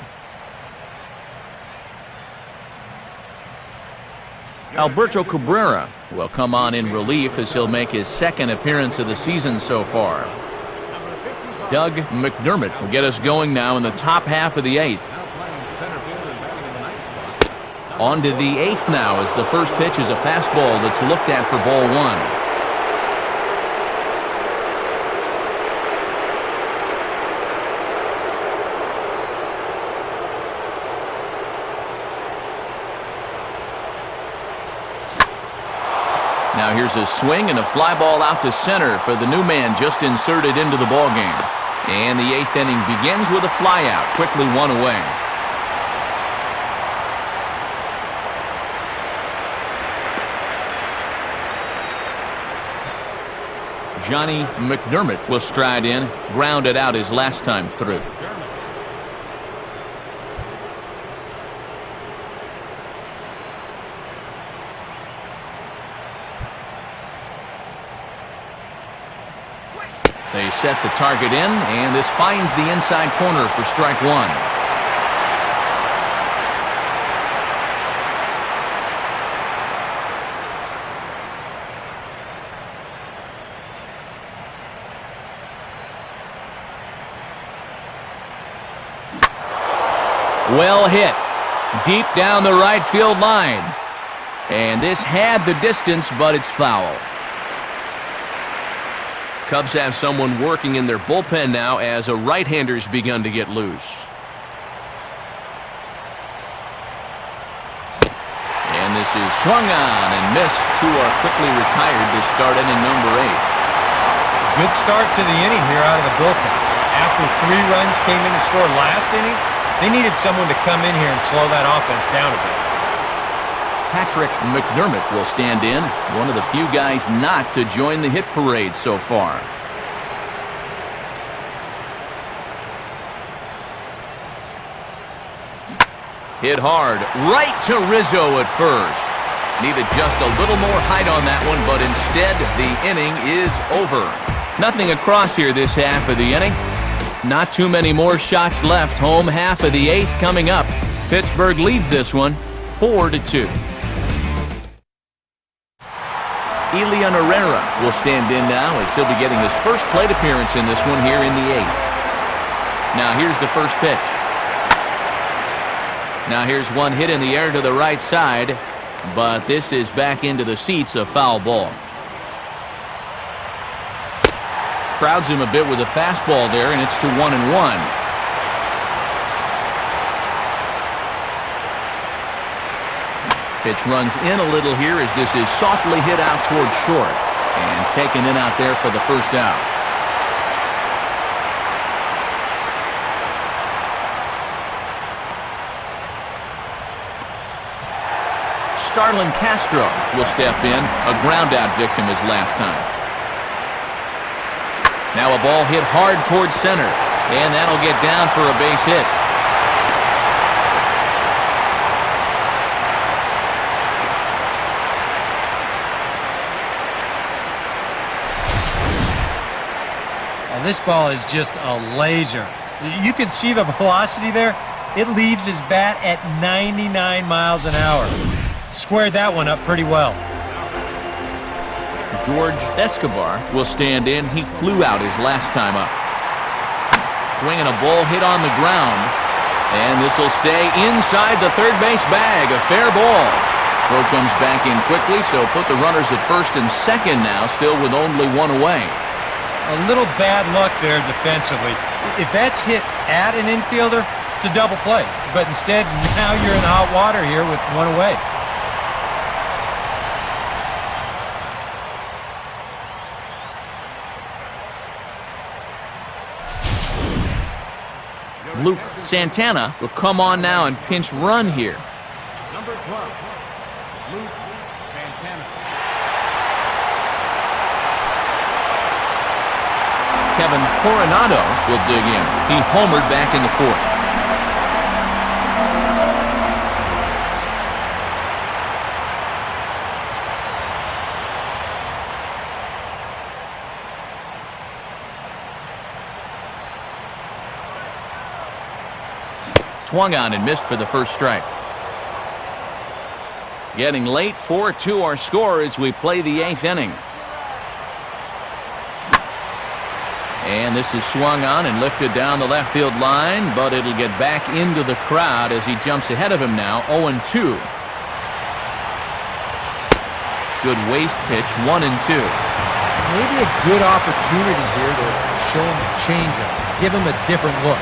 Alberto Cabrera will come on in relief as he'll make his 2nd appearance of the season so far. Doug McDermott will get us going now in the top half of the 8th. On to the 8th now, as the first pitch is a fastball that's looked at for ball 1. Now here's a swing and a fly ball out to center for the new man just inserted into the ballgame. And the 8th inning begins with a flyout, quickly one away. Johnny McDermott will stride in, grounded out his last time through. They set the target in, and this finds the inside corner for strike 1. Well hit, deep down the right field line. And this had the distance, but it's foul. Cubs have someone working in their bullpen now as a right-hander's begun to get loose. And this is swung on and missed. Two are quickly retired to start inning number 8. Good start to the inning here out of the bullpen. After 3 runs came in to score last inning, they needed someone to come in here and slow that offense down a bit. Patrick McDermott will stand in, one of the few guys not to join the hit parade so far. Hit hard, right to Rizzo at first. Needed just a little more height on that one, but instead the inning is over. Nothing across here this half of the inning. Not too many more shots left. Home half of the 8th coming up. Pittsburgh leads this one 4-2. Elian Herrera will stand in now as he'll be getting his first plate appearance in this one here in the 8th. Now here's the first pitch. Now here's one hit in the air to the right side, but this is back into the seats, a foul ball. Crowds him a bit with a fastball there, and it's to 1-1. Pitch runs in a little here as this is softly hit out toward short and taken in out there for the first out. Starlin Castro will step in, a ground-out victim his last time. Now a ball hit hard towards center, and that'll get down for a base hit. This ball is just a laser. You can see the velocity there. It leaves his bat at 99 miles an hour. Squared that one up pretty well. George Escobar will stand in. He flew out his last time up. Swinging a ball hit on the ground. And this will stay inside the third base bag. A fair ball. Throw comes back in quickly, so put the runners at first and second now, still with only one away. A little bad luck there defensively. If that's hit at an infielder, it's a double play. But instead, now you're in hot water here with one away. Luke Santana will come on now and pinch run here. Number 12, Luke Santana. Kevin Coronado will dig in. He homered back in the 4th. Swung on and missed for the first strike. Getting late, 4-2 our score as we play the 8th inning. And this is swung on and lifted down the left field line, but it'll get back into the crowd as he jumps ahead of him now, 0-2. Good waste pitch, 1-2. Maybe a good opportunity here to show him the changeup, give him a different look.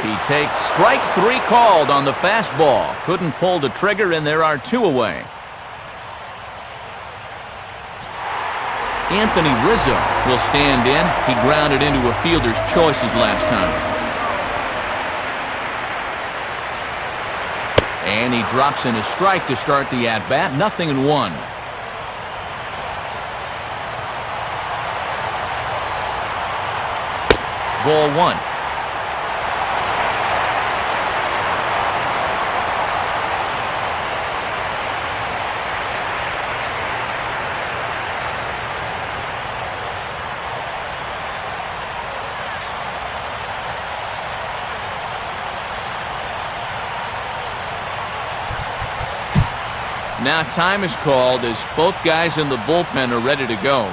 He takes strike 3 called on the fastball. Couldn't pull the trigger, and there are 2 away. Anthony Rizzo will stand in. He grounded into a fielder's choices last time. And he drops in a strike to start the at-bat. 0-1. Ball 1. Now time is called as both guys in the bullpen are ready to go.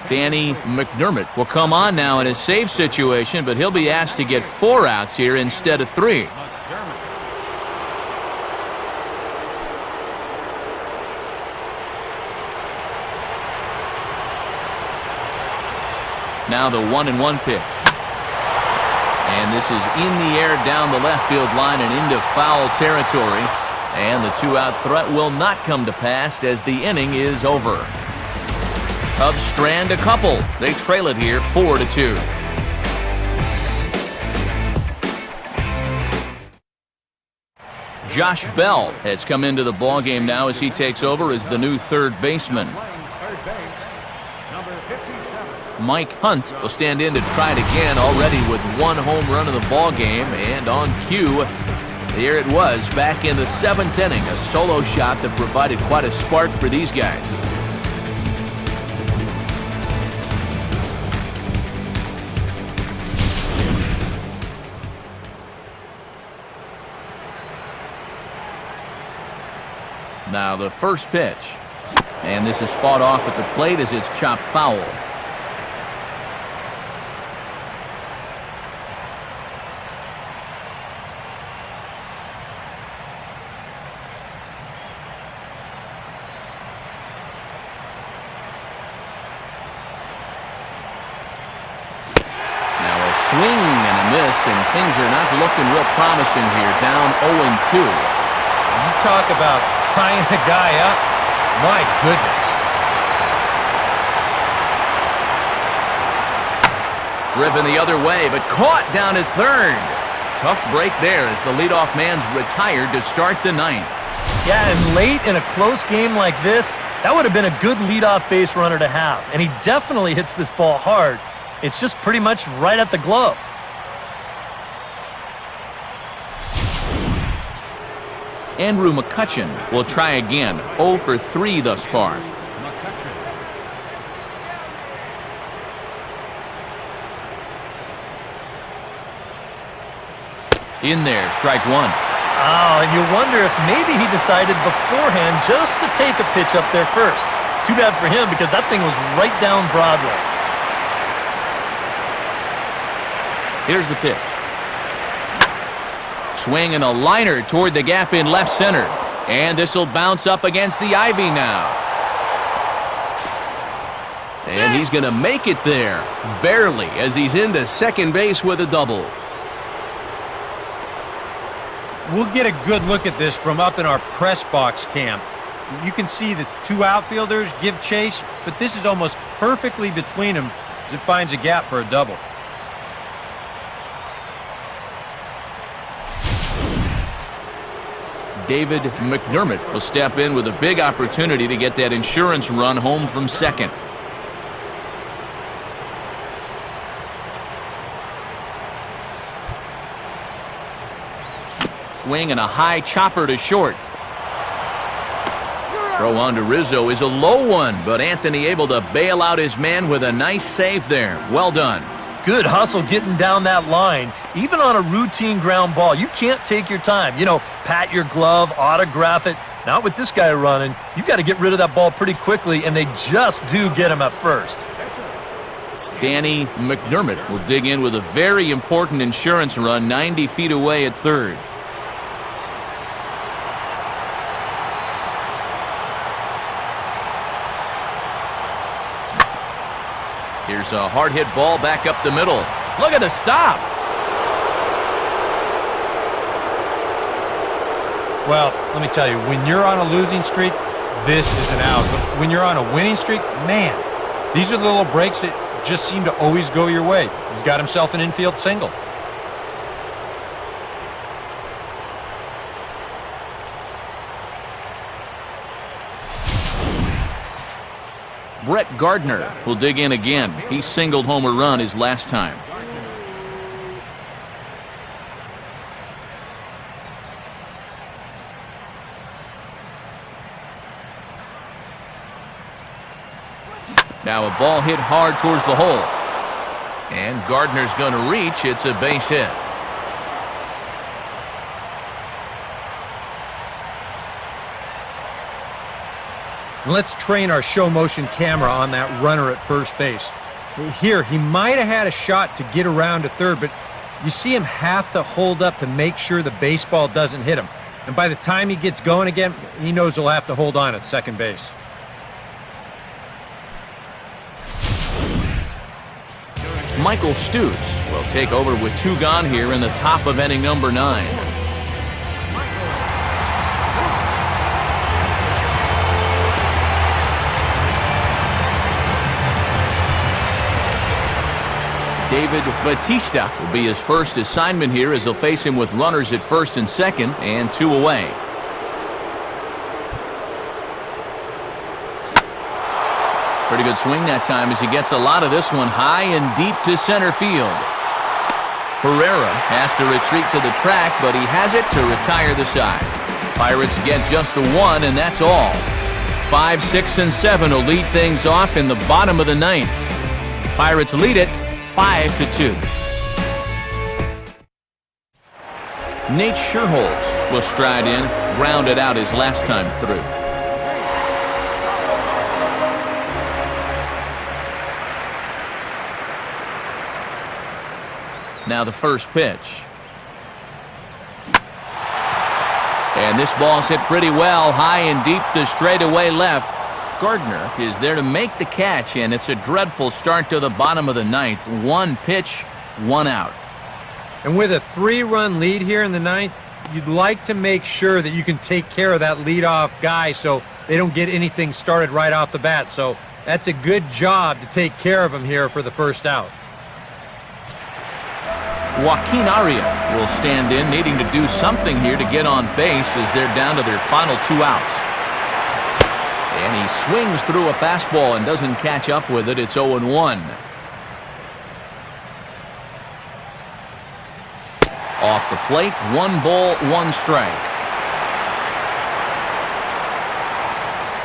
Danny McDermott will come on now in a save situation, but he'll be asked to get 4 outs here instead of 3. Now the 1-1 pitch. And this is in the air down the left field line and into foul territory. And the 2-out threat will not come to pass as the inning is over. Cubs strand a couple. They trail it here 4-2. Josh Bell has come into the ballgame now as he takes over as the new third baseman. Mike Hunt will stand in to try it again, already with 1 home run in the ballgame, and on cue, there it was back in the 7th inning, a solo shot that provided quite a spark for these guys. Now the first pitch, and this is fought off at the plate as it's chopped foul. Swing and a miss, and things are not looking real promising here. Down 0-2. You talk about tying the guy up. My goodness. Driven the other way, but caught down at third. Tough break there as the leadoff man's retired to start the 9th. Yeah, and late in a close game like this, that would have been a good leadoff base runner to have. And he definitely hits this ball hard. It's just pretty much right at the glove. Andrew McCutchen will try again. 0 for 3 thus far. In there, strike 1. Oh, and you wonder if maybe he decided beforehand just to take a pitch up there first. Too bad for him because that thing was right down Broadway. Here's the pitch. Swing and a liner toward the gap in left center. And this will bounce up against the ivy now. And he's going to make it there. Barely, as he's into second base with a double. We'll get a good look at this from up in our press box camp. You can see the 2 outfielders give chase, but this is almost perfectly between them as it finds a gap for a double. David McDermott will step in with a big opportunity to get that insurance run home from second. Swing and a high chopper to short. Throw on to Rizzo is a low one, but Anthony able to bail out his man with a nice save there. Well done. Good hustle getting down that line. Even on a routine ground ball, you can't take your time. You know, pat your glove, autograph it. Not with this guy running. You got to get rid of that ball pretty quickly, and they just do get him at first. Danny McDermott will dig in with a very important insurance run 90 feet away at third. Here's a hard hit ball back up the middle. Look at the stop. Well, let me tell you, when you're on a losing streak, this is an out. But when you're on a winning streak, man, these are the little breaks that just seem to always go your way. He's got himself an infield single. Brett Gardner will dig in again. He singled home a run his last time. Now a ball hit hard towards the hole. And Gardner's going to reach. It's a base hit. Let's train our show motion camera on that runner at first base. Here, he might have had a shot to get around to third, but you see him have to hold up to make sure the baseball doesn't hit him. And by the time he gets going again, he knows he'll have to hold on at second base. Michael Stutz will take over with 2 gone here in the top of inning number 9. David Batista will be his first assignment here as he'll face him with runners at first and second and 2 away. Pretty good swing that time as he gets a lot of this one high and deep to center field. Herrera has to retreat to the track, but he has it to retire the side. Pirates get just the 1, and that's all. 5, 6, and 7 will lead things off in the bottom of the 9th. Pirates lead it 5-2. Nate Scherholz will stride in, grounded out his last time through. Now the first pitch. And this ball's hit pretty well, high and deep to straightaway left. Gardner is there to make the catch, and it's a dreadful start to the bottom of the 9th. 1 pitch, 1 out. And with a 3-run lead here in the 9th, you'd like to make sure that you can take care of that leadoff guy so they don't get anything started right off the bat. So that's a good job to take care of him here for the first out. Joaquin Arias will stand in, needing to do something here to get on base as they're down to their final 2 outs. And he swings through a fastball and doesn't catch up with it. It's 0-1. Off the plate, 1 ball, 1 strike.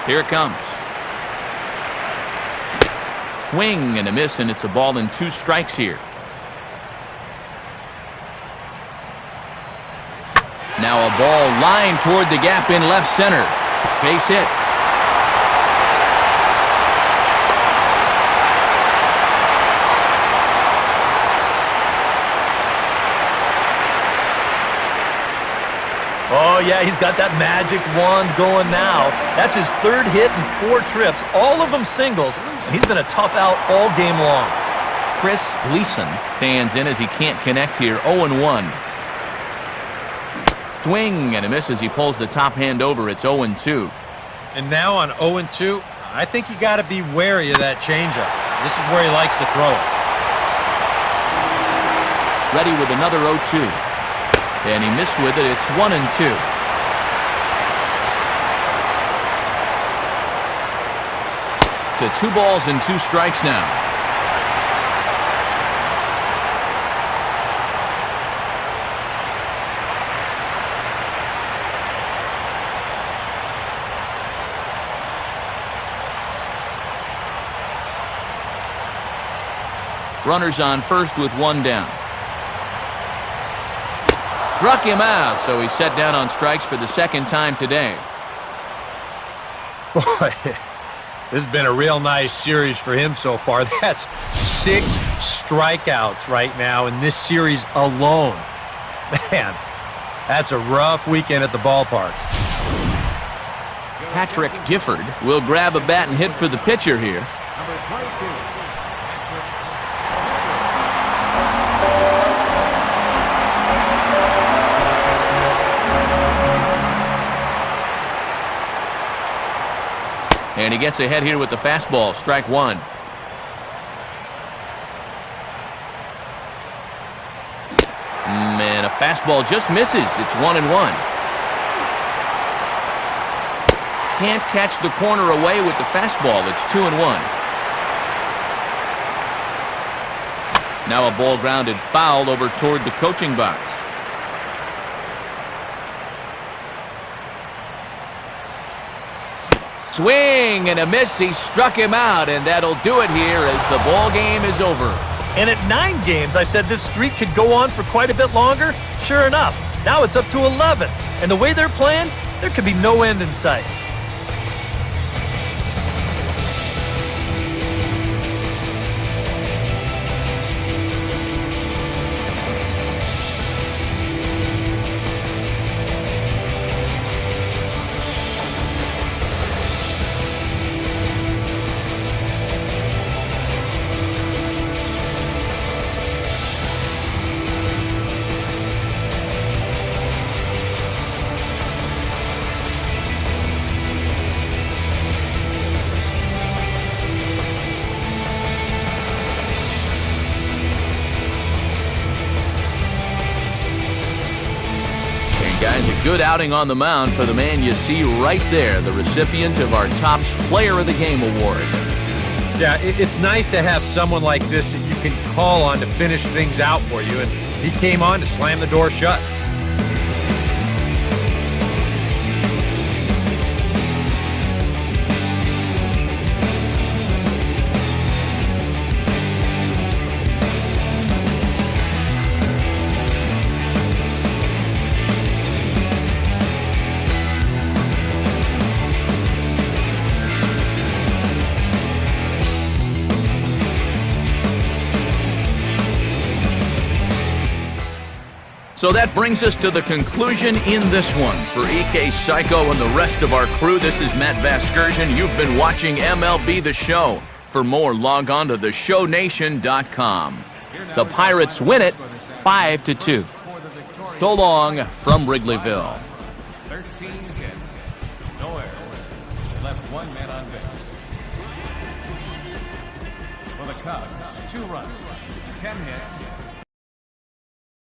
Here it comes. Swing and a miss, and it's a ball and 2 strikes here. Now a ball lined toward the gap in left center. Base hit. Oh, yeah, he's got that magic wand going now. That's his 3rd hit in 4 trips, all of them singles. And he's been a tough out all game long. Chris Gleason stands in as he can't connect here. 0-1. Swing and a miss as he pulls the top hand over. It's 0-2. And now on 0-2, I think you got to be wary of that changeup. This is where he likes to throw it. Ready with another 0-2. And he missed with it. It's 1-2. To 2 balls and 2 strikes now. Runners on first with 1 down. Struck him out, so he's set down on strikes for the 2nd time today. Boy, This has been a real nice series for him so far. That's 6 strikeouts right now in this series alone. Man, that's a rough weekend at the ballpark. Patrick Gifford will grab a bat and hit for the pitcher here. Number 22. And he gets ahead here with the fastball, strike 1. And a fastball just misses. It's 1-1. Can't catch the corner away with the fastball. It's 2-1. Now a ball grounded foul over toward the coaching box. Swing and a miss. He struck him out, and that'll do it here as the ball game is over. And at 9 games, I said this streak could go on for quite a bit longer. Sure enough, now it's up to 11. And the way they're playing, there could be no end in sight. Guys, a good outing on the mound for the man you see right there, the recipient of our Topps Player of the Game award. Yeah, it's nice to have someone like this that you can call on to finish things out for you, and he came on to slam the door shut. So that brings us to the conclusion in this one. For EK Psycho and the rest of our crew, this is Matt Vasgersian. You've been watching MLB The Show. For more, log on to theshownation.com. The Pirates win it 5-2. So long from Wrigleyville. 13 hits, no errors. They left 1 man on base. For the Cubs, 2 runs, 10 hits,